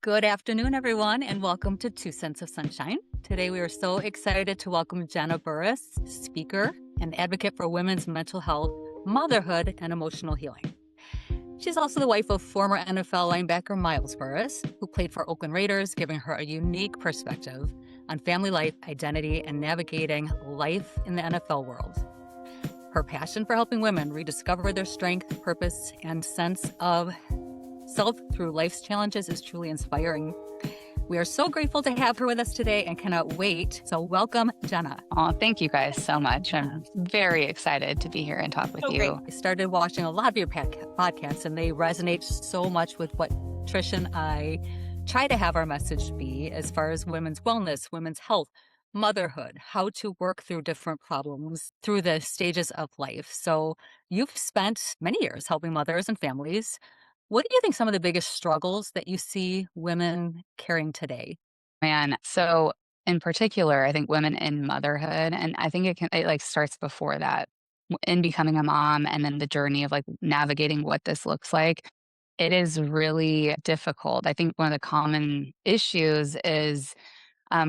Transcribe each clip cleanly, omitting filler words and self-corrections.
Good afternoon, everyone, and welcome to Two Cents of Sunshine. Today, we are so excited to welcome Jena Burris, speaker and advocate for women's mental health, motherhood, and emotional healing. She's also the wife of former NFL linebacker Miles Burris, who played for Oakland Raiders, giving her a unique perspective on family life, identity, and navigating life in the NFL world. Her passion for helping women rediscover their strength, purpose, and sense of self through life's challenges is truly inspiring. We are so grateful to have her with us today and cannot wait. So welcome, Jena. Oh, thank you guys so much. I'm very excited to be here and talk with you. I started watching a lot of your podcasts, and they resonate so much with what Trish and I try to have our message be as far as women's wellness, women's health, motherhood, how to work through different problems through the stages of life. So you've spent many years helping mothers and families. What do you think some of the biggest struggles that you see women carrying today? Man, so in particular, I think women in motherhood, and I think it like starts before that in becoming a mom and then the journey of like navigating what this looks like. It is really difficult. I think one of the common issues is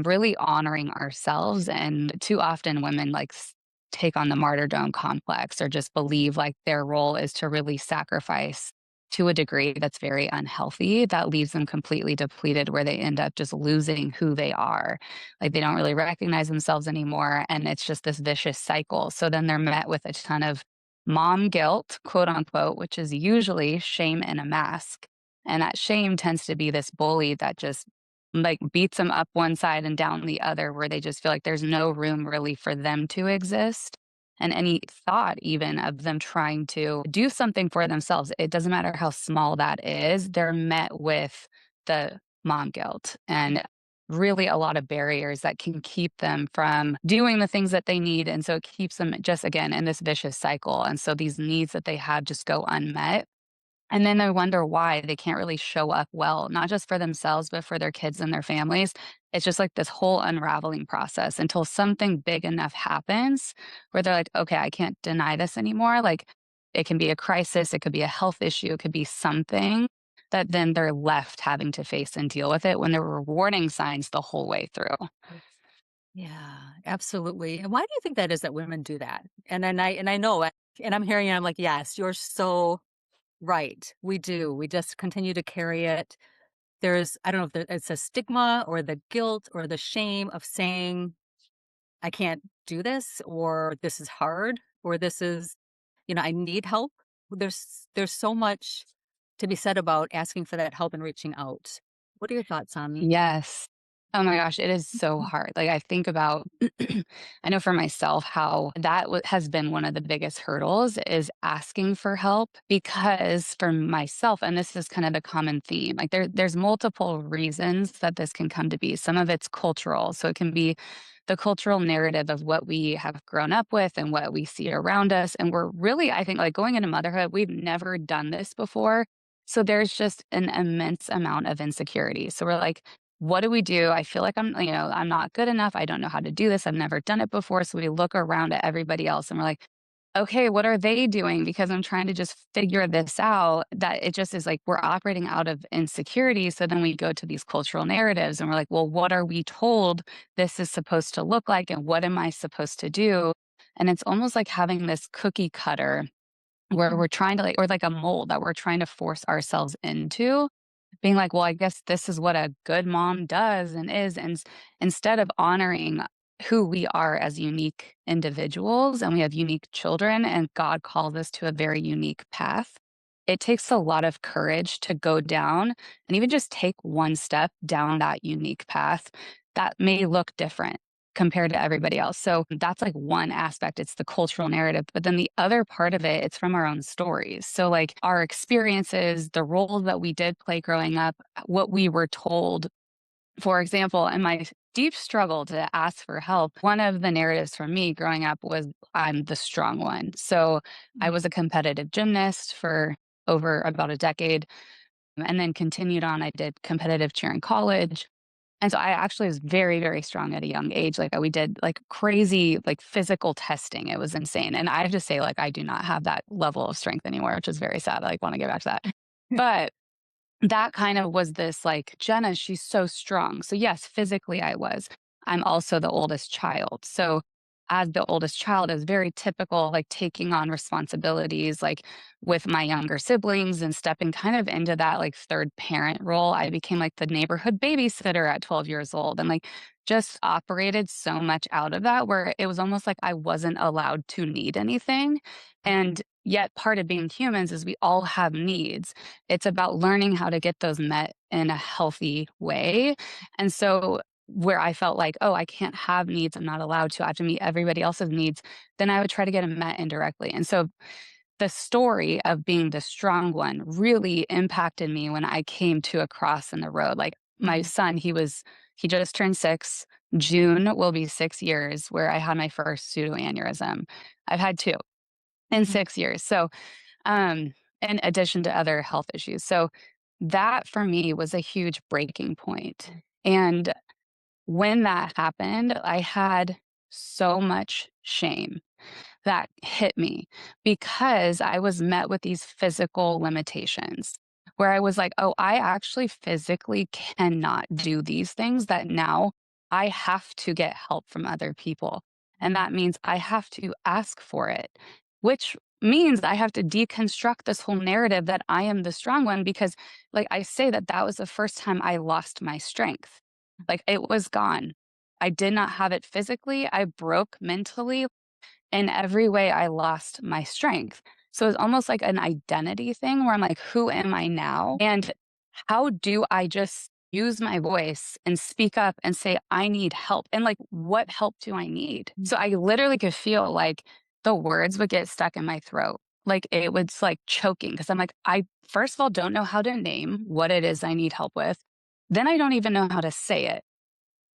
really honoring ourselves. And too often women take on the martyrdom complex or just believe like their role is to really sacrifice to a degree that's very unhealthy, that leaves them completely depleted, where they end up just losing who they are. Like they don't really recognize themselves anymore. And it's just this vicious cycle. So then they're met with a ton of mom guilt, quote unquote, which is usually shame in a mask. And that shame tends to be this bully that just like beats them up one side and down the other, where they just feel like there's no room really for them to exist. And any thought even of them trying to do something for themselves, it doesn't matter how small that is, they're met with the mom guilt and really a lot of barriers that can keep them from doing the things that they need. And so it keeps them just again in this vicious cycle. And so these needs that they have just go unmet. And then they wonder why they can't really show up well, not just for themselves, but for their kids and their families. It's just like this whole unraveling process until something big enough happens where they're like, okay, I can't deny this anymore. Like it can be a crisis, it could be a health issue, it could be something that then they're left having to face and deal with it when there were warning signs the whole way through. Yeah, absolutely. And why do you think that is that women do that? And I know, and I'm hearing it, I'm like, yes, you're so right. We do. We just continue to carry it. I don't know if it's a stigma or the guilt or the shame of saying, I can't do this, or this is hard, or this is, I need help. There's so much to be said about asking for that help and reaching out. What are your thoughts on? Yes. Oh my gosh, it is so hard. Like I think about, I know for myself how that has been one of the biggest hurdles is asking for help because for myself, and this is kind of the common theme, like there's multiple reasons that this can come to be. Some of it's cultural, so it can be the cultural narrative of what we have grown up with and what we see around us. And we're really, I think, like going into motherhood, we've never done this before. So there's just an immense amount of insecurity. So we're like, what do we do? I feel like I'm not good enough. I don't know how to do this. I've never done it before. So we look around at everybody else and we're like, okay, what are they doing? Because I'm trying to just figure this out. That it just is like we're operating out of insecurity. So then we go to these cultural narratives and we're like, well, what are we told this is supposed to look like? And what am I supposed to do? And it's almost like having this cookie cutter where we're trying to like or like a mold that we're trying to force ourselves into, being like, "Well, I guess this is what a good mom does and is," and instead of honoring who we are as unique individuals, and we have unique children, and God calls us to a very unique path, it takes a lot of courage to go down and even just take one step down that unique path that may look different compared to everybody else. So that's like one aspect. It's the cultural narrative. But then the other part of it, it's from our own stories. So like our experiences, the roles that we did play growing up, what we were told. For example, in my deep struggle to ask for help, one of the narratives for me growing up was I'm the strong one. So I was a competitive gymnast for over about a decade and then continued on. I did competitive cheer in college. And so I actually was very, very strong at a young age. Like we did like crazy, like physical testing. It was insane. And I have to say, like, I do not have that level of strength anymore, which is very sad. I like want to get back to that. But that kind of was this like, Jenna, she's so strong. So, yes, physically I was. I'm also the oldest child. So, as the oldest child, is very typical, like taking on responsibilities, like with my younger siblings and stepping kind of into that like third parent role. I became like the neighborhood babysitter at 12 years old and like just operated so much out of that where it was almost like I wasn't allowed to need anything. And yet, part of being humans is we all have needs. It's about learning how to get those met in a healthy way. And so where I felt like, oh, I can't have needs, I'm not allowed to, I have to meet everybody else's needs, then I would try to get them met indirectly. And so the story of being the strong one really impacted me when I came to a cross in the road. Like my Mhm. son, he just turned 6. June will be 6 years where I had my first pseudoaneurysm. I've had two in Mhm. 6 years. So um, in addition to other health issues. So that for me was a huge breaking point. And when that happened, I had so much shame that hit me because I was met with these physical limitations where I was like, oh, I actually physically cannot do these things that now I have to get help from other people. And that means I have to ask for it, which means I have to deconstruct this whole narrative that I am the strong one because, like, I say that that was the first time I lost my strength. Like, it was gone. I did not have it physically. I broke mentally in every way I lost my strength. So it's almost like an identity thing where I'm like, who am I now? And how do I just use my voice and speak up and say, I need help? And like, what help do I need? So I literally could feel like the words would get stuck in my throat. Like it was like choking because I'm like, I first of all don't know how to name what it is I need help with. Then I don't even know how to say it.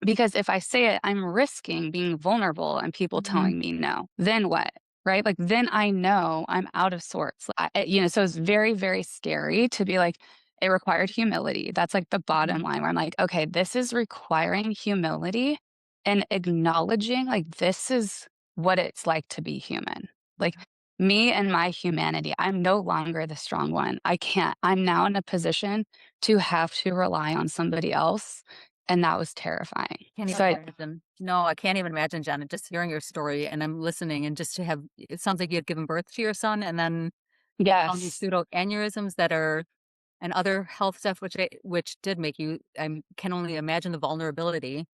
Because if I say it, I'm risking being vulnerable and people Mhm. telling me no. Then what? Right? Like, then I know I'm out of sorts. So it's very, very scary to be like, it required humility. That's like the bottom Mhm. line where I'm like, okay, this is requiring humility and acknowledging like this is what it's like to be human. Like me and my humanity, I'm no longer the strong one. I can't. I'm now in a position to have to rely on somebody else and that was terrifying. Can't So even I imagine. No, I can't even imagine, Jenna, just hearing your story and I'm listening and just to have it sounds like you had given birth to your son and then all these yes, pseudo aneurysms that are and other health stuff which did make you I can only imagine the vulnerability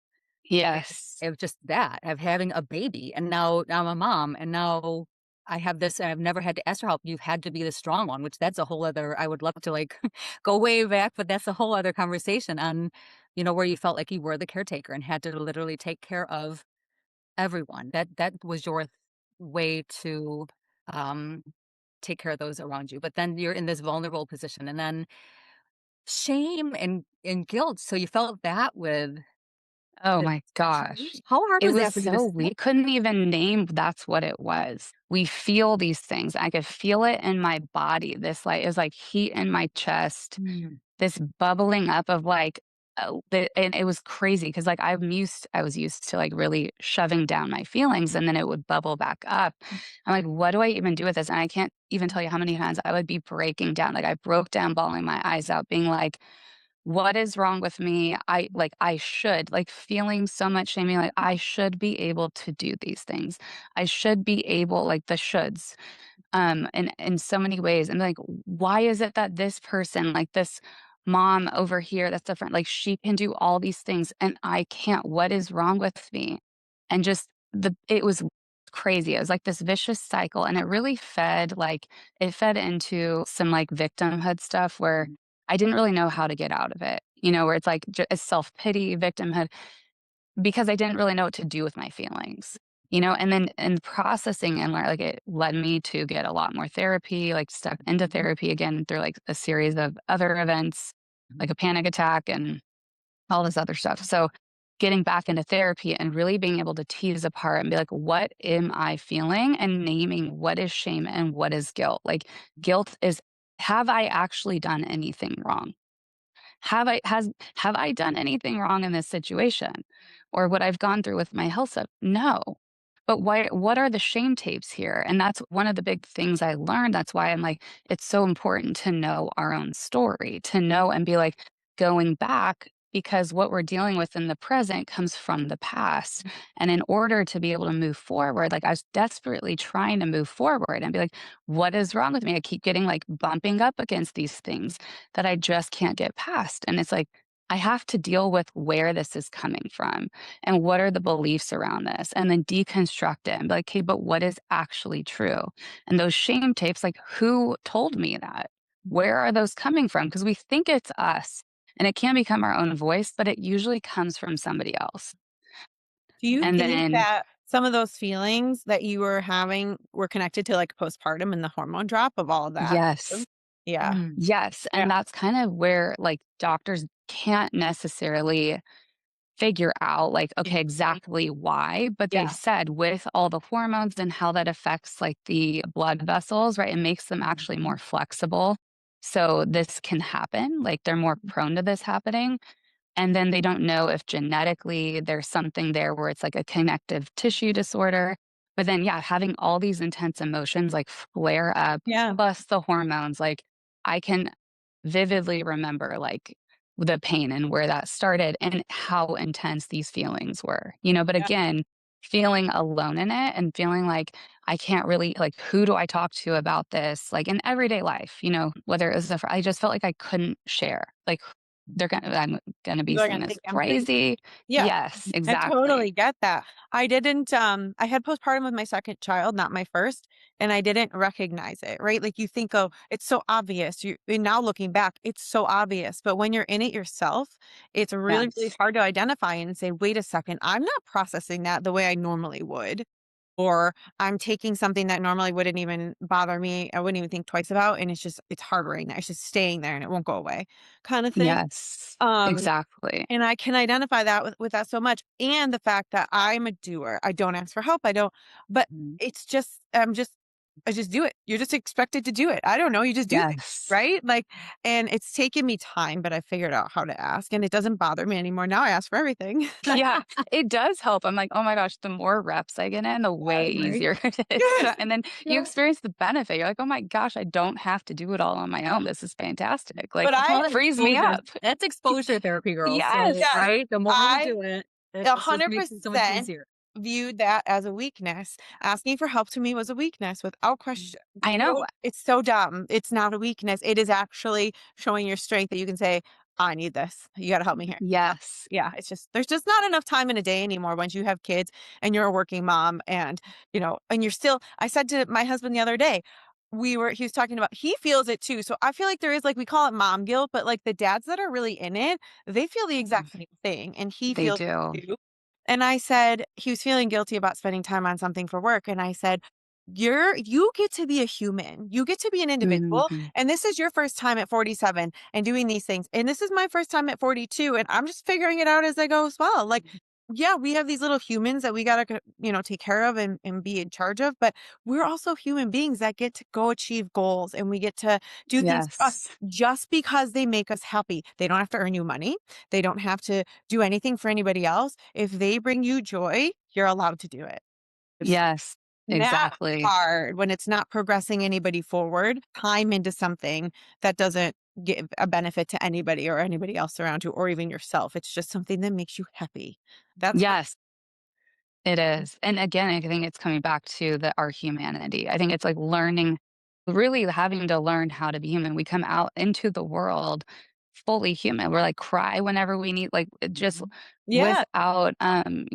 yes, of just that, of having a baby, and now I'm a mom, and now I have this, and I've never had to ask for help. You've had to be the strong one, which that's a whole other I would love to, like, go way back, but that's a whole other conversation on, where you felt like you were the caretaker and had to literally take care of everyone. That was your way to, um, take care of those around you, but then you're in this vulnerable position, and then shame and guilt, so you felt that with oh this my change? gosh. How hard It was was that for you to so we sit? couldn't even name that's what it was. We feel these things. I could feel it in my body. This like is like heat in my chest, Mm. this bubbling up of like and it was crazy because like I was used to like really shoving down my feelings and then it would bubble back up. I'm like, what do I even do with this? And I can't even tell you how many times I would be breaking down. Like I broke down, bawling my eyes out, being like, what is wrong with me? I should like feeling so much shame, being like I should be able to do these things. I should be able like the shoulds in so many ways. And like, why is it that this person, like this mom over here, that's different, like she can do all these things and I can't? What is wrong with me? And just it was crazy. It was like this vicious cycle. And it really it fed into some like victimhood stuff where I didn't really know how to get out of it, where it's like a self pity, victimhood because I didn't really know what to do with my feelings, and then in processing and learn like, it led me to get a lot more therapy, like, step into Mhm. therapy again through, like, a series of other events, like a panic attack and all this other stuff. So, getting back into therapy and really being able to tease apart and be like, "What am I feeling?" and naming what is shame and what is guilt. Like, guilt is, have I actually done anything wrong? Have I done anything wrong in this situation? Or what I've gone through with my health stuff? No. but what are the shame tapes here? And that's one of the big things I learned. That's why I'm like, it's so important to know our own story, to know and be like going back because what we're dealing with in the present comes from the past. And in order to be able to move forward, like I was desperately trying to move forward and be like, what is wrong with me? I keep getting like bumping up against these things that I just can't get past. And it's like, I have to deal with where this is coming from and what are the beliefs around this and then deconstruct it and be like, okay, but what is actually true? And those shame tapes, like who told me that? Where are those coming from? Because we think it's us and it can become our own voice, but it usually comes from somebody else. Do you And think then, that some of those feelings that you were having were connected to, like, postpartum and the hormone drop of all of that? yes, Yeah. Mm. yes. Yeah. And that's kind of where like doctors can't necessarily figure out like, okay, exactly why, but they Yeah. said with all the hormones and how that affects like the blood vessels, right? It makes them actually more flexible. So this can happen. Like they're more prone to this happening. And then they don't know if genetically there's something there where it's like a connective tissue disorder. But then, yeah, having all these intense emotions like flare up, Yeah. plus the hormones, like I can vividly remember like the pain and where that started and how intense these feelings were, but Yeah. again, feeling alone in it and feeling like I can't really, like, who do I talk to about this? Like in everyday life, whether it was, I just felt like I couldn't share. Like, I'm gonna be They're seen gonna as think I'm crazy. crazy. Yeah. Yes, I exactly. totally get that. I didn't, I had postpartum with my second child, not my first, and I didn't recognize it, right? Like you think, oh, it's so obvious. And now looking back, it's so obvious. But when you're in it yourself, it's really, really Yes. hard to identify and say, wait a second, I'm not processing that the way I normally would. Or I'm taking something that normally wouldn't even bother me. I wouldn't even think twice about. And it's harboring that. It's just staying there and it won't go away kind of thing. Yes. Um, Exactly. and I can identify that with that so much, and the fact that I'm a doer. I don't ask for help, I don't but Mhm. it's just I just do it. You're just expected to do it. I don't know, you just do things, Yes. right? Like, and it's taken me time, but I figured out how to ask, and it doesn't bother me anymore. Now I ask for everything. Yeah, it does help. I'm like, "Oh my gosh, the more reps I get in, the way Right? easier it is." Yes. And then you Yeah. experience the benefit. You're like, "Oh my gosh, I don't have to do it all on my own. This is fantastic." Like, But I call it frees me exposure. up. That's exposure therapy, girls. So, Yes. Yes, right, the more we I do it, it just makes it so much 100% easier. viewed that as a weakness. Asking for help to me was a weakness without question. I know. It's so dumb. It's not a weakness. It is actually showing your strength that you can say, I need this. You got to help me here. Yes. Yeah, it's just there's just not enough time in a day anymore once you have kids and you're a working mom and and you're still I said to my husband the other day, he was talking about he feels it too. So I feel like there is like we call it mom guilt, but like the dads that are really in it, they feel the exact same thing and he They feels do. it too. And I said he was feeling guilty about spending time on something for work and I said you get to be a human. You get to be an individual. Mhm. And this is your first time at 47 and doing these things. And this is my first time at 42. And I'm just figuring it out as I go as well. Like, yeah, we have these little humans that we got to, take care of and be in charge of. But we're also human beings that get to go achieve goals and we get to do things for us Yes. just because they make us happy. They don't have to earn you money. They don't have to do anything for anybody else. If they bring you joy, you're allowed to do it. Yes. That Exactly. hard when it's not progressing anybody forward, time into something that doesn't give a benefit to anybody or anybody else around you or even yourself. It's just something that makes you happy. That's hard. Yes. It is. And again, I think it's coming back to our humanity. I think it's like learning, really having to learn how to be human. We come out into the world fully human. We're like cry whenever we need, like just Yeah, without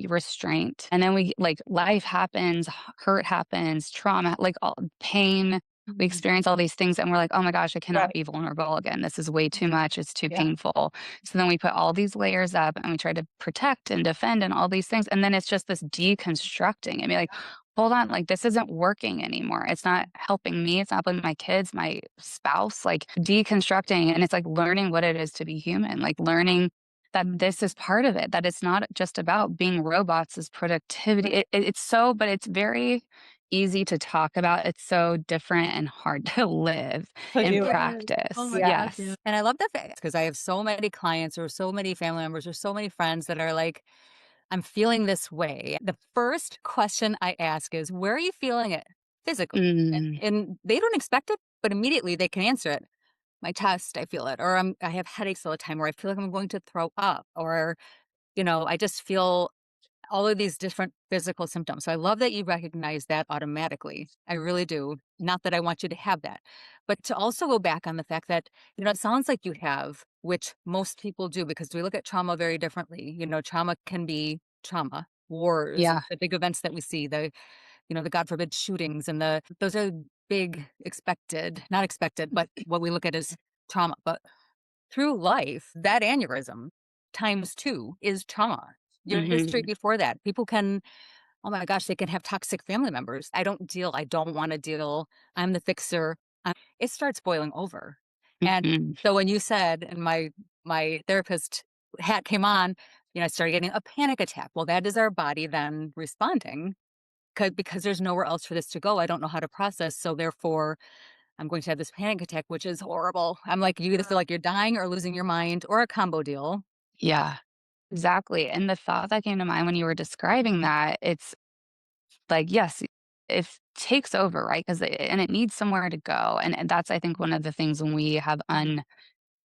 restraint. And then we like life happens, hurt happens, trauma, like all pain. We experience all these things and we're like, oh my gosh, I cannot right. be vulnerable again. This is way too much. It's too Yeah. painful. So then we put all these layers up and we try to protect and defend and all these things. And then it's just this deconstructing and be like, hold on, like this isn't working anymore. It's not helping me. It's not helping my kids, my spouse, like deconstructing. And it's like learning what it is to be human, like learning that this is part of it, that it's not just about being robots as productivity. It's so, but it's very easy to talk about. It's so different and hard to live To in do it. Yes. Oh practice. my Yeah. gosh. Yes. And I love that fact because I have so many clients or so many family members or so many friends that are like, I'm feeling this way. The first question I ask is, where are you feeling it physically? Mm, And they don't expect it, but immediately they can answer it. My chest, I feel it, or I have headaches all the time, or I feel like I'm going to throw up, or, I just feel all of these different physical symptoms. So I love that you recognize that automatically. I really do. Not that I want you to have that, but to also go back on the fact that, it sounds like you have, which most people do, because we look at trauma very differently. Trauma can be trauma, wars, yeah. the big events that we see, the God forbid shootings, and those are big expected, not expected, but what we look at as trauma. But through life, that aneurysm times two is trauma. Your history Hmm. before that, people can, oh my gosh, they can have toxic family members. I don't deal. I don't want to deal. I'm the fixer. It starts boiling over. And Hmm. so when you said, and my therapist hat came on, I started getting a panic attack. Well, that is our body then responding because there's nowhere else for this to go. I don't know how to process. So therefore, I'm going to have this panic attack, which is horrible. I'm like, you either feel like you're dying or losing your mind or a combo deal. Yeah, exactly. And the thought that came to mind when you were describing that, it's like, yes, it takes over, right? Because and it needs somewhere to go. And that's, I think, one of the things when we have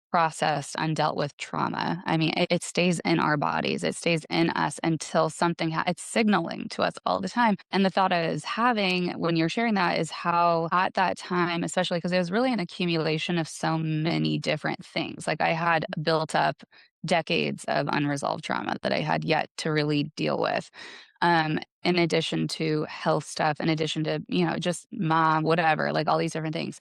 processed, undealt with trauma. I mean, it stays in our bodies. It stays in us until something it's signaling to us all the time. And the thought I was having when you're sharing that is how at that time, especially because it was really an accumulation of so many different things. Like I had built up decades of unresolved trauma that I had yet to really deal with. In addition to health stuff, in addition to, just mom, whatever, like all these different things.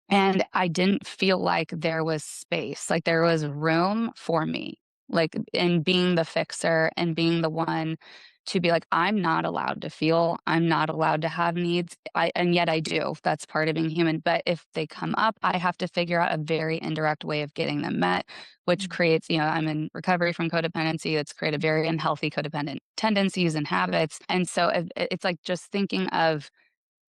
And I didn't feel like there was space, like there was room for me, like in being the fixer and being the one to be like, I'm not allowed to feel, I'm not allowed to have needs. And yet I do. That's part of being human. But if they come up, I have to figure out a very indirect way of getting them met, which creates, I'm in recovery from codependency. That's created very unhealthy codependent tendencies and habits. And so it's like just thinking of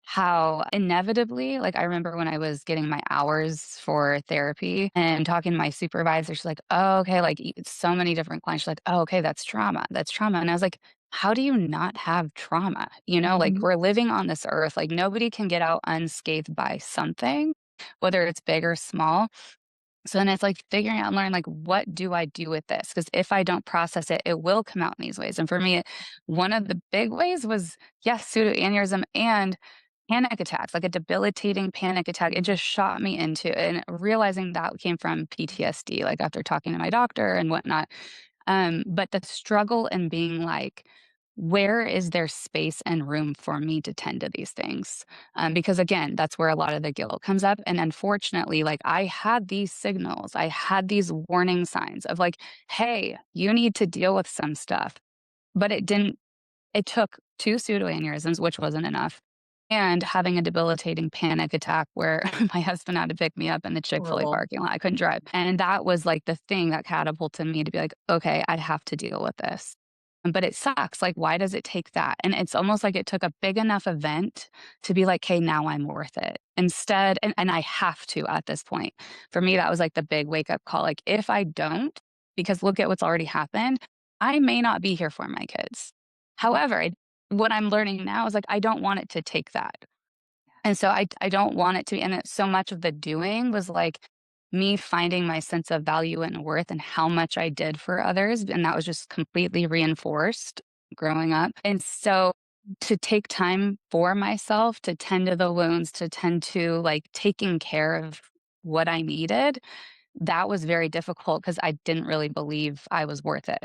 how inevitably, like I remember when I was getting my hours for therapy and talking to my supervisor, she's like, "Oh, okay, like so many different clients." She's like, "Oh, okay, that's trauma. That's trauma." And I was like, "How do you not have trauma? Like Mhm. we're living on this earth. Like nobody can get out unscathed by something, whether it's big or small." So then it's like figuring out and learning like what do I do with this? Because if I don't process it, it will come out in these ways. And for me, one of the big ways was yes, pseudoaneurysm and panic attacks, like a debilitating panic attack. It just shot me into it. And realizing that came from PTSD, like after talking to my doctor and whatnot. But the struggle in being like, where is there space and room for me to tend to these things? Because again, that's where a lot of the guilt comes up. And unfortunately, like I had these signals, I had these warning signs of like, hey, you need to deal with some stuff. But it didn't, it took two pseudoaneurysms, which wasn't enough, and having a debilitating panic attack where my husband had to pick me up in the Chick-fil-A Horrible. parking lot. I couldn't drive. And that was like the thing that catapulted me to be like, okay, I have to deal with this. But it sucks. Like, why does it take that? And it's almost like it took a big enough event to be like, hey, now I'm worth it. Instead, and I have to at this point. For me, that was like the big wake up call. Like, if I don't, because look at what's already happened, I may not be here for my kids. However, what I'm learning now is like, I don't want it to take that. And so I don't want it to be, and so much of the doing was like me finding my sense of value and worth and how much I did for others. And that was just completely reinforced growing up. And so to take time for myself, to tend to the wounds, to tend to like taking care of what I needed, that was very difficult because I didn't really believe I was worth it,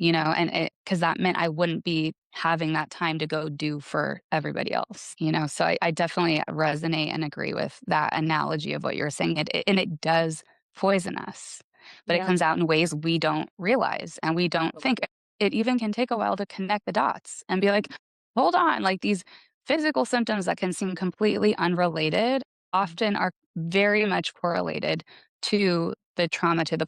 and because that meant I wouldn't be having that time to go do for everybody else. So I definitely resonate and agree with that analogy of what you're saying. And it does poison us, but it Yeah. comes out in ways we don't realize and we don't think. It even can take a while to connect the dots and be like, hold on, like these physical symptoms that can seem completely unrelated often are very much correlated to the trauma, to the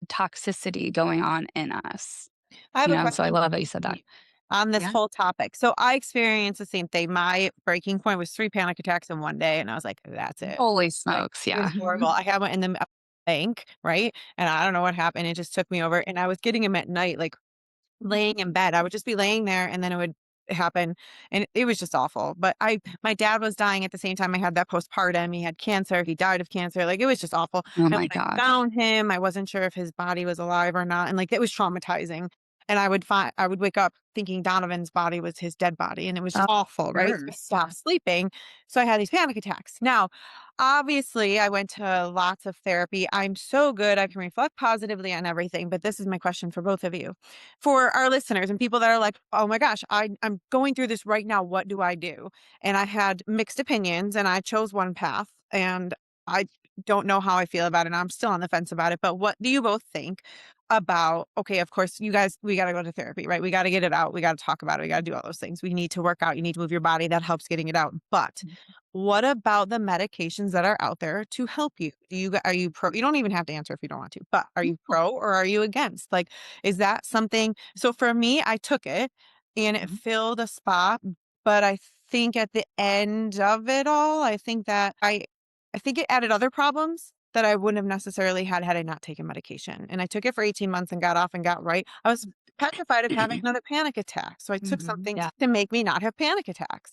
toxicity going on in us. I have a So I question love that you said for that. you on this Yeah. whole topic. So I experienced the same thing. My breaking point was 3 panic attacks in one day, and I was like, "That's it." Holy Like, smokes, it was yeah. horrible. I had one in the bank, right? And I don't know what happened. It just took me over, and I was getting them at night, like laying in bed. I would just be laying there and then it would happen and it was just awful. But my dad was dying at the same time I had that postpartum. He had cancer. He died of cancer. Like it was just awful. Oh And my when I gosh. found him, I wasn't sure if his body was alive or not. And like it was traumatizing. And I would wake up thinking Donovan's body was his dead body. And it was Oh, just awful, right? So I Worse. stopped sleeping. So I had these panic attacks. Now, obviously, I went to lots of therapy. I'm so good. I can reflect positively on everything. But this is my question for both of you. For our listeners and people that are like, oh my gosh, I'm going through this right now. What do I do? And I had mixed opinions and I chose one path and I don't know how I feel about it. I'm still on the fence about it. But what do you both think about, okay, of course, you guys, we got to go to therapy, right? We got to get it out. We got to talk about it. We got to do all those things. We need to work out. You need to move your body. That helps getting it out. But what about the medications that are out there to help you? Are you pro? You don't even have to answer if you don't want to, but are you pro or are you against? Like, is that something? So for me, I took it and it filled a spot, but I think at the end of it all, I think it added other problems that I wouldn't have necessarily had I not taken medication. And I took it for 18 months and got off and got right. I was petrified of having another panic attack. So I took something Yeah. to make me not have panic attacks.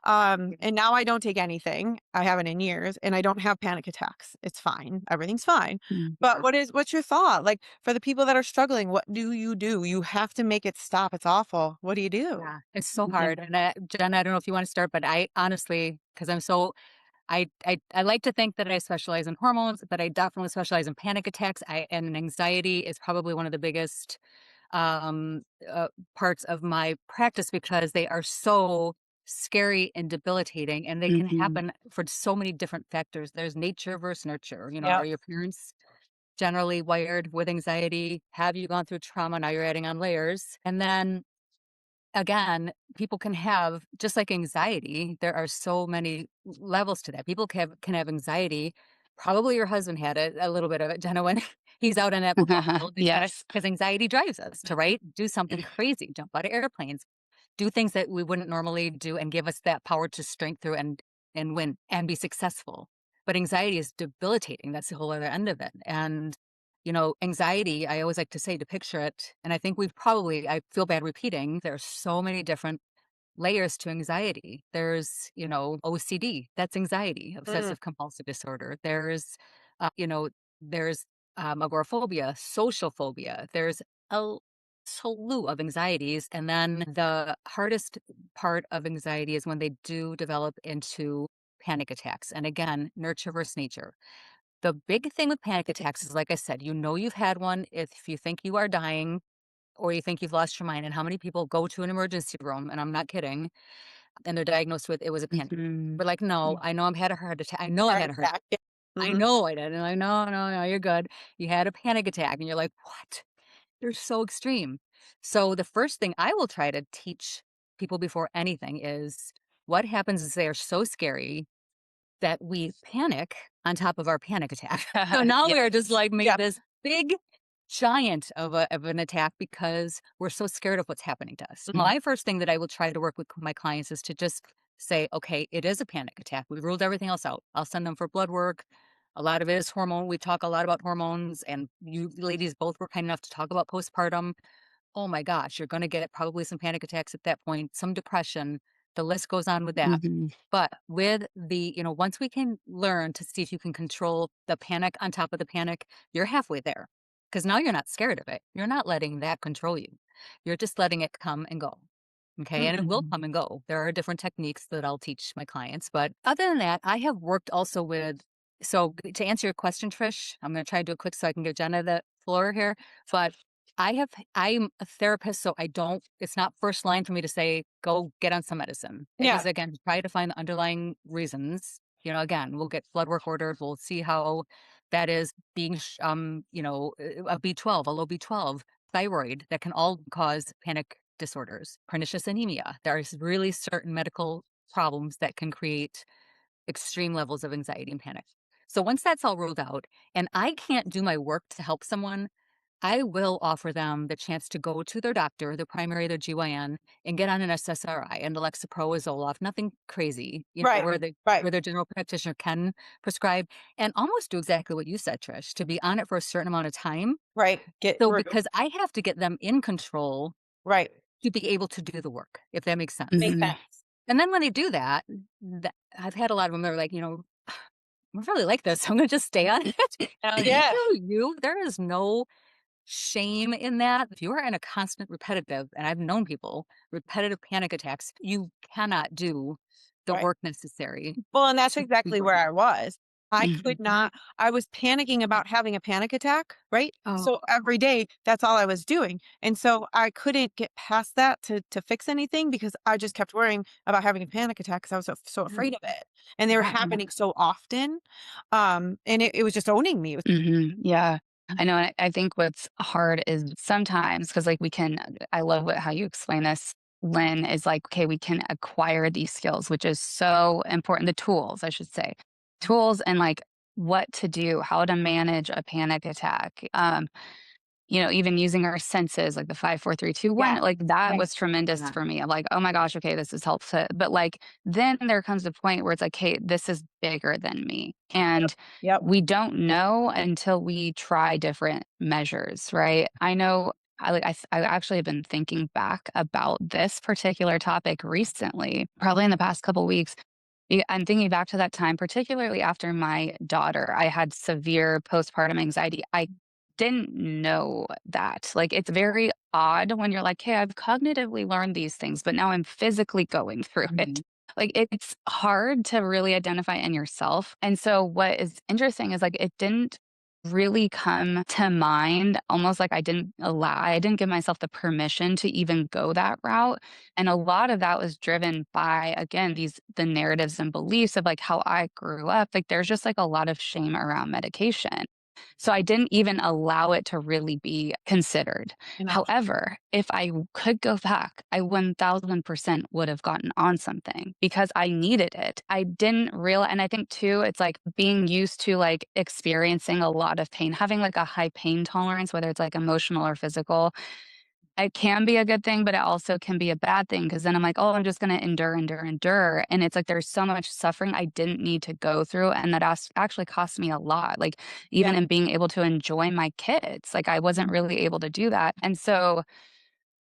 And now I don't take anything. I haven't in years and I don't have panic attacks. It's fine. Everything's fine. Mm. But what's your thought? Like for the people that are struggling, what do? You have to make it stop. It's awful. What do you do? Yeah. It's so Yeah. hard. And Jen, I don't know if you want to start, but I honestly, because I'm so I like to think that I specialize in hormones, but I definitely specialize in panic attacks. And anxiety is probably one of the biggest um, parts of my practice because they are so scary and debilitating, and they can Mhm. happen for so many different factors. There's nature versus nurture. Yeah. Are your parents generally wired with anxiety? Have you gone through trauma? Now you're adding on layers, and then again, people can have just like anxiety, there are so many levels to that. People can have anxiety. Probably your husband had it, a little bit of it, Jenna, when he's out on that football field Yes. because anxiety drives us to, right? Do something crazy, jump out of airplanes, do things that we wouldn't normally do and give us that power to strength through and win and be successful. But anxiety is debilitating. That's the whole other end of it. And anxiety, I always like to say to picture it, and I think I feel bad repeating, there's so many different layers to anxiety. There's, OCD, that's anxiety, Mm, obsessive compulsive disorder. Uh, you know, there's agoraphobia, social phobia. There's a slew of anxieties. And then the hardest part of anxiety is when they do develop into panic attacks. And again, nurture versus nature. The big thing with panic attacks is, like I said, you've had one if you think you are dying or you think you've lost your mind. And how many people go to an emergency room, and I'm not kidding, and they're diagnosed with it was a panic. Mhm. We're like, no, I know I've had a heart attack. I know I heart had a heart attack. attack. Yeah. I Mhm. know I did. And like, no, no, no, you're good. You had a panic attack. And you're like, what? They're so extreme. So the first thing I will try to teach people before anything is what happens is they are so scary that we panic on top of our panic attack. So now we are just Yes. like made Yep. this big giant of an attack because we're so scared of what's happening to us. Mhm. My first thing that I will try to work with my clients is to just say, okay, it is a panic attack. We've ruled everything else out. I'll send them for blood work. A lot of it is hormone. We talk a lot about hormones, and you ladies both were kind enough to talk about postpartum. Oh my gosh, you're going to get probably some panic attacks at that point, some depression. The list goes on with that. Mhm. But with once we can learn to see if you can control the panic on top of the panic, you're halfway there. Because now you're not scared of it. You're not letting that control you. You're just letting it come and go. Okay. And it will Mhm. come and go. There are different techniques that I'll teach my clients. But other than that, I have worked also with, so to answer your question, Trish, I'm going to try to do it quick so I can give Jenna the floor here. But I'm a therapist, so it's not first line for me to say, go get on some medicine. It Yeah. is, again, try to find the underlying reasons. Again, we'll get blood work ordered. We'll see how that is being, a B12, a low B12, thyroid, that can all cause panic disorders, pernicious anemia. There's really certain medical problems that can create extreme levels of anxiety and panic. So once that's all ruled out, and I can't do my work to help someone, I will offer them the chance to go to their doctor, their primary, their GYN, and get on an SSRI and Lexapro or Zoloft, nothing crazy, Right. Right. where their general practitioner can prescribe and almost do exactly what you said, Trish, to be on it for a certain amount of time. Right. So because I have to get them in control Right. to be able to do the work, if that makes sense. Makes Mhm. sense. And then when they do that, I've had a lot of them that are like, I really like this. So I'm going to just stay on it. And I'm like, Yeah. there is no shame in that. If you are in a constant repetitive, and I've known people, repetitive panic attacks, you cannot do the Right. work necessary Well, and that's to be exactly where working. I was. I could Mhm. not I was panicking about having a panic attack, right? Oh, So every day, that's all I was doing. And so I couldn't get past that to fix anything because I just kept worrying about having a panic attack because I was so afraid of it. And they were yeah. happening so often. And it was just owning me. It was Mhm. Yeah. I know, and I think what's hard is sometimes because like, I love how you explain this, Lynn, is like, okay, we can acquire these skills, which is so important. The tools, I should say. Tools and, like, what to do, how to manage a panic attack. Even using our senses, like the 5, 4, 3, 2, 1, yeah. like that Right. was tremendous Yeah. for me. I'm like, oh my gosh, okay, this is helpful. But like, then there comes a point where it's like, hey, this is bigger than me. Yep. And Yep. we don't know until we try different measures, right? I know I actually have been thinking back about this particular topic recently, probably in the past couple weeks. I'm thinking back to that time, particularly after my daughter. I had severe postpartum anxiety. I didn't know that. Like, it's very odd when you're like, "Hey, I've cognitively learned these things, but now I'm physically going through it." Mhm. Like, it's hard to really identify in yourself. And so what is interesting is, like, it didn't really come to mind, almost like I didn't give myself the permission to even go that route. And a lot of that was driven by, again, the narratives and beliefs of, like, how I grew up. Like, there's just, like, a lot of shame around medication. So I didn't even allow it to really be considered. An option. However, if I could go back, I 1000% would have gotten on something because I needed it. I didn't realize, and I think too, it's like being used to like experiencing a lot of pain, having like a high pain tolerance, whether it's like emotional or physical. It can be a good thing, but it also can be a bad thing because then I'm like, "Oh, I'm just gonna endure, endure, endure," and it's like there's so much suffering I didn't need to go through, and that actually cost me a lot, like, Yeah. even in being able to enjoy my kids, like, I wasn't really able to do that, and so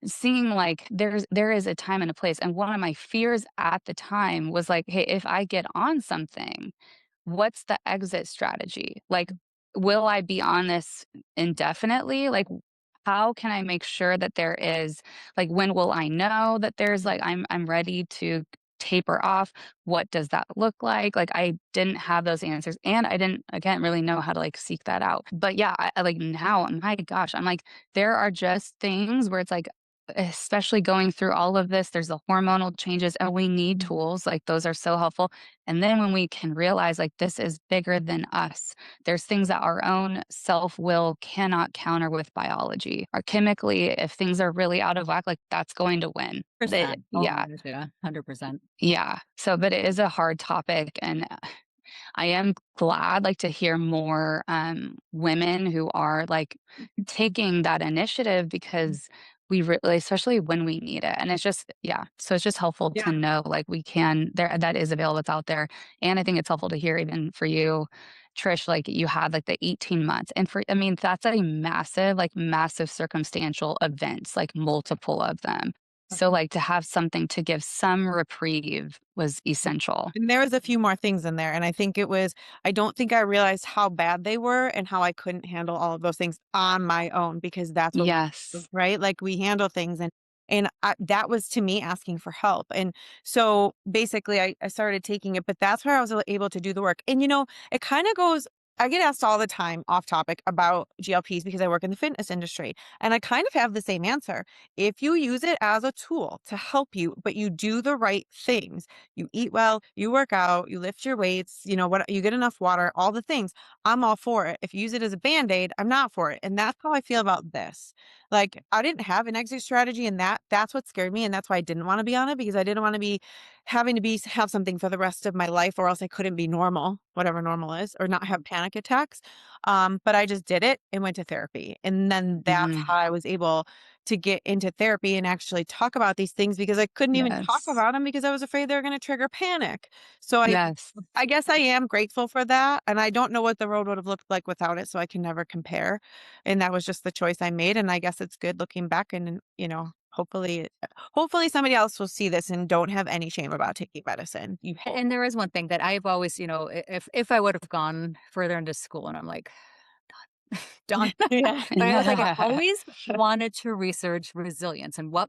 seeing, like, there is a time and a place, and one of my fears at the time was like, "Hey, if I get on something, what's the exit strategy? Like, will I be on this indefinitely? Like, how can I make sure that there is like, when will I know that there's like, I'm ready to taper off? What does that look like? Like, I didn't have those answers, and I didn't, again, really know how to like seek that out. But yeah, I like now, my gosh, I'm like, there are just things where it's like, especially going through all of this, there's the hormonal changes, and we need tools. Like, those are so helpful. And then when we can realize, like, this is bigger than us, there's things that our own self will cannot counter with biology. Or chemically, if things are really out of whack, like, that's going to win. Percent. Oh my Yeah. gosh, yeah, 100%. Yeah. So, but it is a hard topic. And I am glad, like, to hear more, women who are, like, taking that initiative because we really especially when we need it, and it's just yeah, so it's just helpful Yeah. to know, like, we can there that is available, it's out there, and I think it's helpful to hear even for you, Trish, like, you had, like, the 18 months, and I mean, that's a massive, like, massive circumstantial events, like, multiple of them. So, like, to have something to give some reprieve was essential. And there was a few more things in there, and I don't think I realized how bad they were and how I couldn't handle all of those things on my own because that's what we do, Yes. right? Like, we handle things and that was to me asking for help, and so, basically, I started taking it, but that's where I was able to do the work, and, it kinda goes I get asked all the time off topic about GLPs because I work in the fitness industry, and I kind of have the same answer. If you use it as a tool to help you, but you do the right things, you eat well, you work out, you lift your weights, what you get enough water, all the things. I'm all for it. If you use it as a band-aid, I'm not for it. And that's how I feel about this. Like I didn't have an exit strategy and that's what scared me and that's why I didn't want to be on it because I didn't want to be having to be have something for the rest of my life or else I couldn't be normal, whatever normal is, or not have panic attacks. But I just did it and went to therapy. And then that's Mhm. how I was able to get into therapy and actually talk about these things because I couldn't even talk Yes. about them because I was afraid they were going to trigger panic. So Yes. I guess I am grateful for that, and I don't know what the road would have looked like without it, so I can never compare. And that was just the choice I made, and I guess it's good looking back and hopefully somebody else will see this and don't have any shame about taking medicine. You hope. And there is one thing that I've always, if I would have gone further into school and I'm like, done. Yeah. But I was like, I always wanted to research resilience and what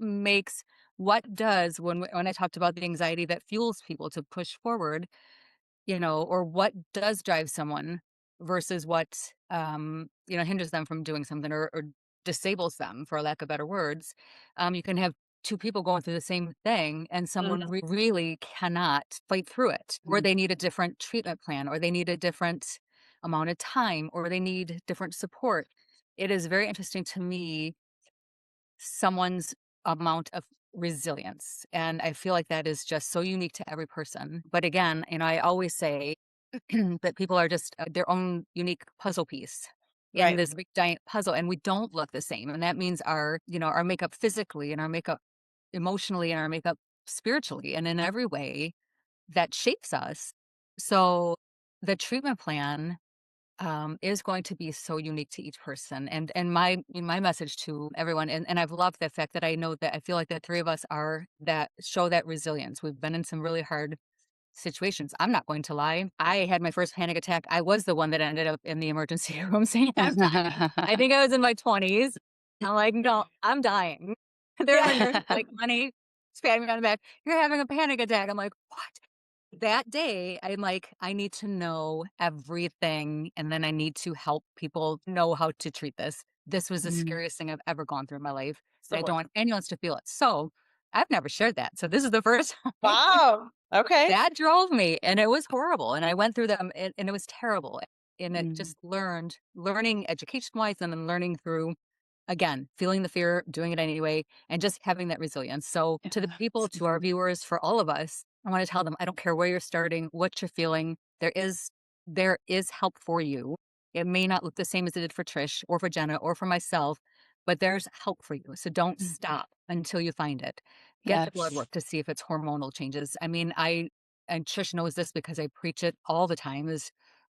does when I talked about the anxiety that fuels people to push forward, or what does drive someone versus what hinders them from doing something or disables them, for lack of better words. You can have two people going through the same thing and someone really cannot fight through it, or they need a different treatment plan, or they need a different amount of time, or they need different support. It is very interesting to me, someone's amount of resilience. And I feel like that is just so unique to every person. But again, I always say that people are just their own unique puzzle piece in Right. this big giant puzzle, and we don't look the same. And that means our makeup physically and our makeup emotionally and our makeup spiritually and in every way that shapes us. So the treatment plan is going to be so unique to each person. And my message to everyone, and I've loved the fact that I know that I feel like the three of us are that show that resilience. We've been in some really hard situations. I'm not going to lie. I had my first panic attack. I was the one that ended up in the emergency room saying, I'm dying. I think I was in my 20s. I'm like, no, I'm dying. They're the nurse, like, honey, just patting me on the back. You're having a panic attack. I'm like, what? That day, I'm like, I need to know everything, and then I need to help people know how to treat this. This was the Mm, scariest thing I've ever gone through in my life. So I don't want anyone else to feel it. So I've never shared that. So this is the first time. wow. Okay. That drove me, and it was horrible, and I went through them, and it was terrible, and it mm, just learning education-wise and then learning through, again, feeling the fear, doing it anyway, and just having that resilience. So to the people, yes. to our viewers, for all of us, I wanna tell them, I don't care where you're starting, what you're feeling, there is help for you. It may not look the same as it did for Trish or for Jenna or for myself, but there's help for you. So don't Mm, stop until you find it. Get the blood yes. work to see if it's hormonal changes. I mean, and Trish knows this because I preach it all the time, is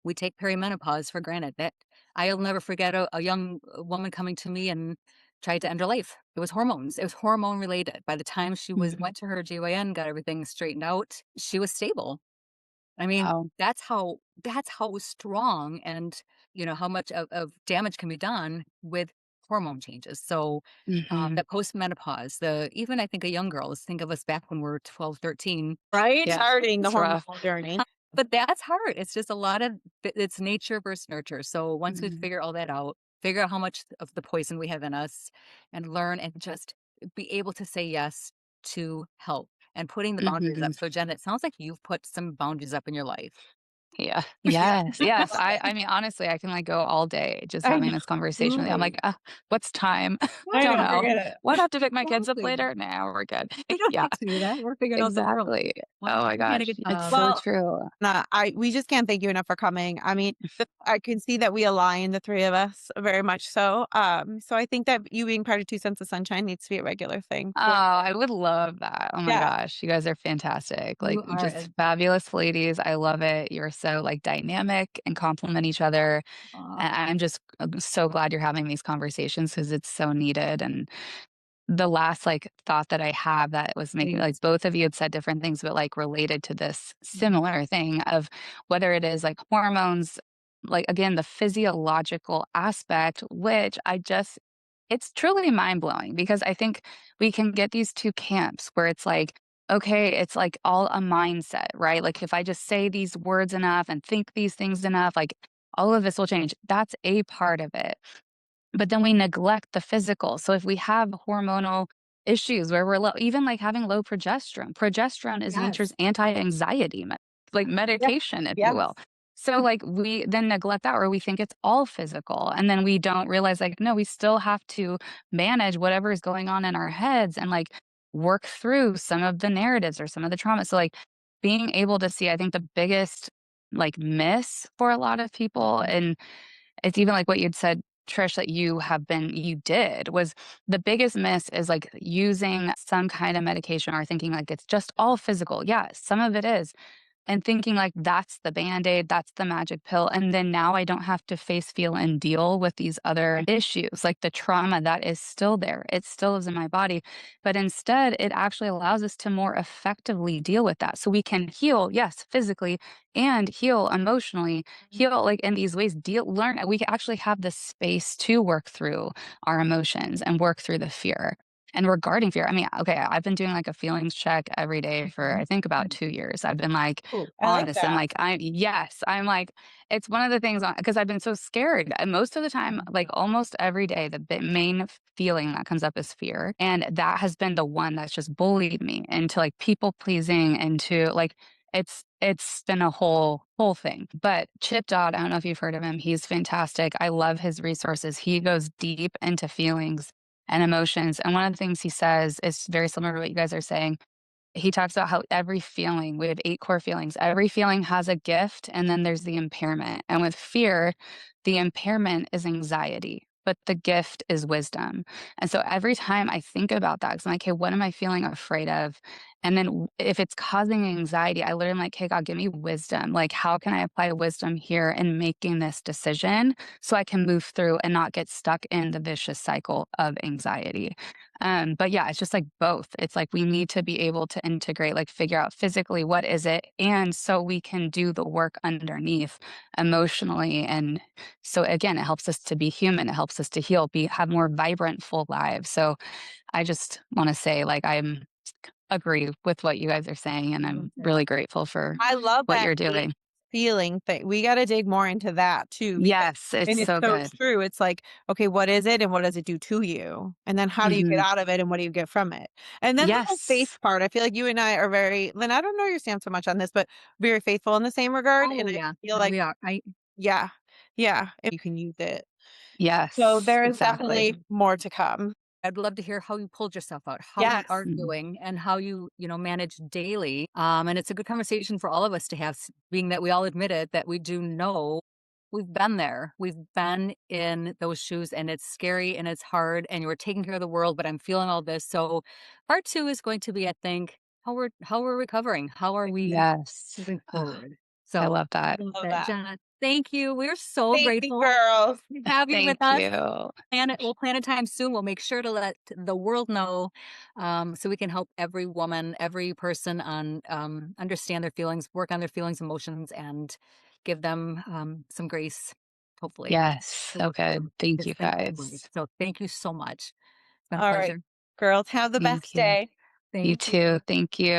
we take perimenopause for granted. That I'll never forget a young woman coming to me and tried to end her life. It was hormones. It was hormone related. By the time she Mhm. went to her GYN, got everything straightened out, she was stable. I mean, Wow. that's how strong and how much of damage can be done with hormone changes. So Mhm. the postmenopause, the even I think a young girl, let's think of us back when we were 12, 13, right? Yeah, Starting the it's rough. hormonal journey. But that's hard. It's just a lot of it's nature versus nurture. So once we Mhm, figure all that out, figure out how much of the poison we have in us and learn and just be able to say yes to help and putting the boundaries mhm. up. So Jen, it sounds like you've put some boundaries up in your life. Yeah. Yes, yes. I mean, honestly, I can, like, go all day just I having know. this conversation with you. I'm Absolutely. like, what's time? I Don't know. know. Forget it. What, I have to pick my kids up Exactly. later? No, we're good." We don't Yeah, need to do that. We're figuring out the world. exactly. Well, Oh my you had a gosh, good it's job. so Well, true. nah, we just can't thank you enough for coming. I mean, I can see that we align, the three of us, very much so. So I think that you being part of Two Cents of Sunshine needs to be a regular thing Oh, for. I would love that. Oh my Yeah. gosh, you guys are fantastic. Like, You are just fabulous ladies. I love it. You're so, like, dynamic and complement each other, and I'm just, so glad you're having these conversations because it's so needed. And the last, like, thought that I have that was making, like, thanks. both of you had said different things, but, like, related to this similar thing of whether it is, like, hormones, like, again, the physiological aspect, which it's truly mind-blowing because I think we can get these 2 camps where it's like, okay, it's, like, all a mindset, right? Like, if I just say these words enough and think these things enough, like, all of this will change. That's a part of it. But then we neglect the physical. So if we have hormonal issues where we're low, even like having low progesterone is nature's Yes. anti-anxiety, like Yeah. medication, if you Yes. will. So like we then neglect that, or we think it's all physical. And then we don't realize like, no, we still have to manage whatever is going on in our heads and like work through some of the narratives or some of the trauma. So like being able to see, I think the biggest like miss for a lot of people, and it's even like what you'd said, Trish, that you did was the biggest miss is like using some kind of medication or thinking like it's just all physical. Yeah, some of it is. and thinking like that's the band-aid, that's the magic pill. And then now I don't have to face, feel, and deal with these other issues, like the trauma that is still there. It still is in my body. But instead, it actually allows us to more effectively deal with that. So we can heal, yes, physically and heal emotionally, heal like in these ways, learn, we actually have the space to work through our emotions and work through the fear. And regarding fear, I mean, okay, I've been doing like a feelings check every day for I think about 2 years. I've been like I on like this and that. like yes, I'm like, it's one of the things because I've been so scared. And most of the time, like almost every day, the main feeling that comes up is fear. And that has been the one that's just bullied me into like people pleasing, into like it's been a whole thing. But Chip Dodd, I don't know if you've heard of him. He's fantastic. I love his resources. He goes deep into feelings and emotions. And one of the things he says is very similar to what you guys are saying. He talks about how every feeling, we have 8 core feelings. Every feeling has a gift, and then there's the impairment. And with fear, the impairment is anxiety, but the gift is wisdom. And so every time I think about that, 'cause I'm like, "Hey, what am I feeling afraid of?" And then if it's causing anxiety, I literally am like, "Hey, God, give me wisdom. Like, how can I apply wisdom here in making this decision so I can move through and not get stuck in the vicious cycle of anxiety?" But yeah, it's just like both. It's like we need to be able to integrate, like figure out physically what is it, and so we can do the work underneath emotionally. And so again, it helps us to be human. It helps us to heal, have more vibrant, full lives. So I just want to say, like, I'm agree with what you guys are saying, and I'm really grateful for I love what that you're deep doing. feeling thing. We gotta dig more into that too, because Yes, it's and it's so so good. true. It's like, okay, what is it and what does it do to you? And then how do you get Hmm. out of it and what do you get from it? And then the whole faith Yes. part, I feel like you and I are very Lynn, I don't know your stance so much on this, but very faithful in the same regard. Oh And I yeah, feel no, like, we are. I yeah, yeah, if you can use it. So Yes, there is exactly. definitely more to come. I'd love to hear how you pulled yourself out, how you Yes. are Mhm. doing, and how you know, manage daily. And it's a good conversation for all of us to have, being that we all admitted that we do know we've been there. We've been in those shoes, and it's scary and it's hard, and you're taking care of the world, but I'm feeling all this. So part two is going to be, I think, how we're recovering. How are we Yes. moving Ugh, forward? I So love I that. love Love that, that. Jenna. Thank you. We're so Thank you, grateful girls. to have you with Thank us. you. We'll plan a time soon. We'll make sure to let the world know, so we can help every woman, every person on understand their feelings, work on their feelings, emotions, and give them some grace, hopefully, Yes. to So work good. through Thank this you thing called life. guys. So thank you so much. It's been a All right, pleasure. girls, have the Thank best you. day. You Thank too. you. Thank you.